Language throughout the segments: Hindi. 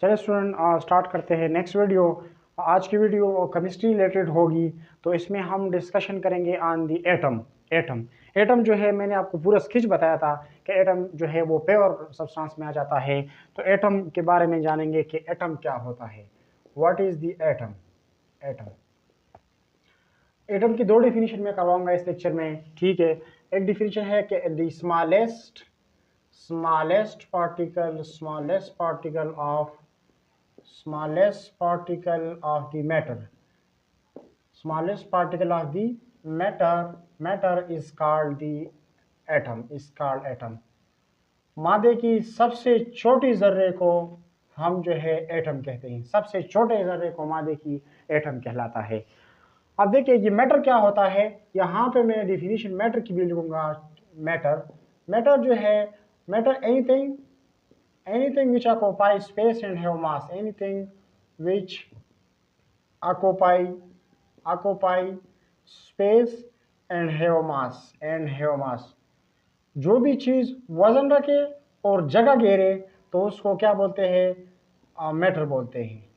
चलिए स्टूडेंट स्टार्ट करते हैं नेक्स्ट वीडियो। आज की वीडियो केमिस्ट्री रिलेटेड होगी, तो इसमें हम डिस्कशन करेंगे ऑन दी एटम। एटम जो है, मैंने आपको पूरा स्केच बताया था कि एटम जो है वो प्योर सब्सटेंस में आ जाता है। तो एटम के बारे में जानेंगे कि एटम क्या होता है, what is the atom. Atom की दो डिफिनीशन में करवाऊंगा इस लेक्चर में, ठीक है। एक डिफिनीशन है कि the smallest particle of the matter is called the atom। मादे की सबसे छोटी जर्रे को हम जो है एटम कहते हैं। सबसे छोटे जर्रे को मादे की एटम कहलाता है। अब देखिए ये मैटर क्या होता है। यहाँ पे मैं डिफिनीशन मैटर की भी लिखूंगा। मैटर जो है, matter anything which occupy space and have mass, anything which occupy space and have mass, जो भी चीज वजन रखे और जगह घेरे तो उसको क्या बोलते हैं, मैटर बोलते हैं।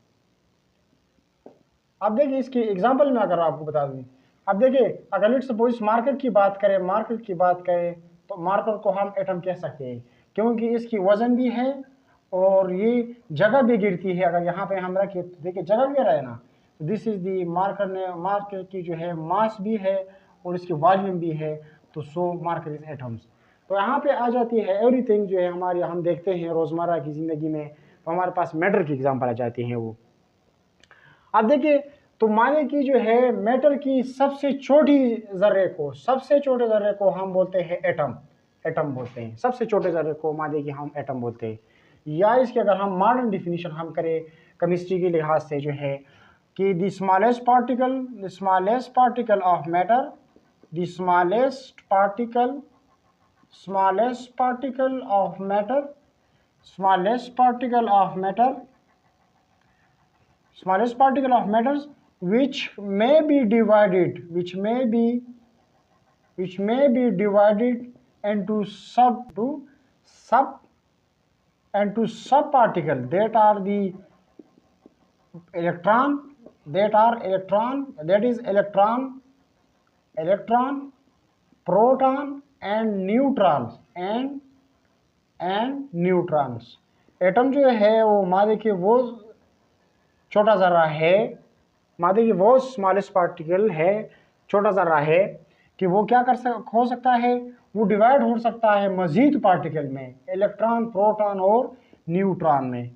अब देखिए इसकी एग्जांपल में अगर आपको बता दूं, अब देखिए अगर लेट्स सपोज मार्कर की बात करें तो मार्कर को हम एटम कह सकते हैं, क्योंकि इसकी वजन भी है और ये जगह भी गिरती है। अगर यहाँ पे हम रखें तो देखिए जगह गिर रहा है ना, तो दिस इज दी मार्कर की जो है मास भी है और इसकी वॉल्यूम भी है, तो सो मार्कर इज एटम्स। तो यहाँ पे आ जाती है एवरीथिंग जो है हमारी, हम देखते हैं रोजमर्रा की जिंदगी में, तो हमारे पास मैटर की एग्जाम्पल आ जाती है वो। अब देखिए तो माने की जो है मैटर की सबसे छोटे जर्रे को हम बोलते हैं एटम बोलते हैं। सबसे छोटे जर्रे को माने की हम एटम बोलते हैं। या इसके अगर हम मॉडर्न डिफिनीशन हम करें केमिस्ट्री के लिहाज से जो है कि the smallest particle of matter, the smallest particle of matters which may be divided into subparticle that are the electron, proton and neutrons। Atom जो है वो मादे के वो छोटा जर्रा है, मादे की वो स्मॉलेस्ट पार्टिकल है, छोटा जर्रा है कि वो क्या हो सकता है, वो डिवाइड हो सकता है मजीद पार्टिकल में, इलेक्ट्रॉन, प्रोटॉन और न्यूट्रॉन में।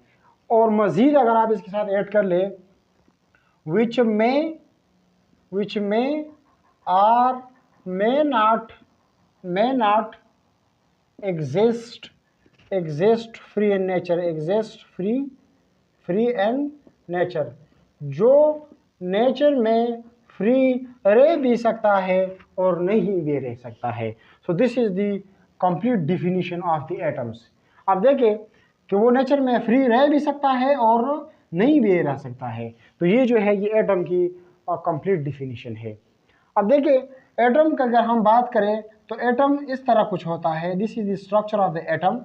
और मजीद अगर आप इसके साथ ऐड कर ले which may or may not exist free in nature, जो नेचर में फ्री रह भी सकता है और नहीं भी रह सकता है। So this is the complete definition of the atoms. अब देखिए कि वो नेचर में फ्री रह भी सकता है और नहीं भी रह सकता है, तो ये जो है ये एटम की कंप्लीट डिफिनीशन है। अब देखिए एटम का अगर हम बात करें तो एटम इस तरह कुछ होता है। This is the structure of the atom.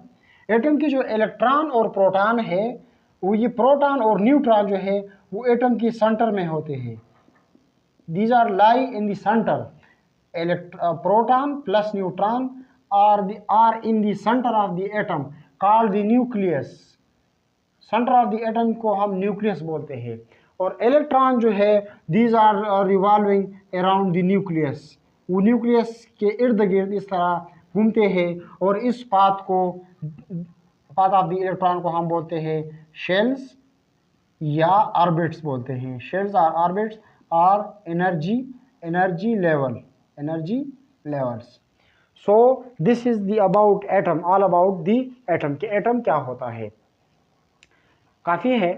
Atom की जो इलेक्ट्रॉन और प्रोटॉन है, वो ये प्रोटॉन और न्यूट्रॉन जो है वो एटम की सेंटर में होते हैं। These are lie in the centre. Proton plus neutron are in the centre of the atom called the nucleus. Centre of the atom को हम न्यूक्लियस बोलते हैं। और इलेक्ट्रॉन जो है these are revolving around the nucleus. वो न्यूक्लियस के इर्द गिर्द इस तरह घूमते हैं और इस पाथ ऑफ द इलेक्ट्रॉन को हम बोलते हैं शेल्स या ऑर्बिट्स बोलते हैं। शेल्स और ऑर्बिट्स और energy levels. So this is the about atom, all about the atom. कि एटम क्या होता है, काफ़ी है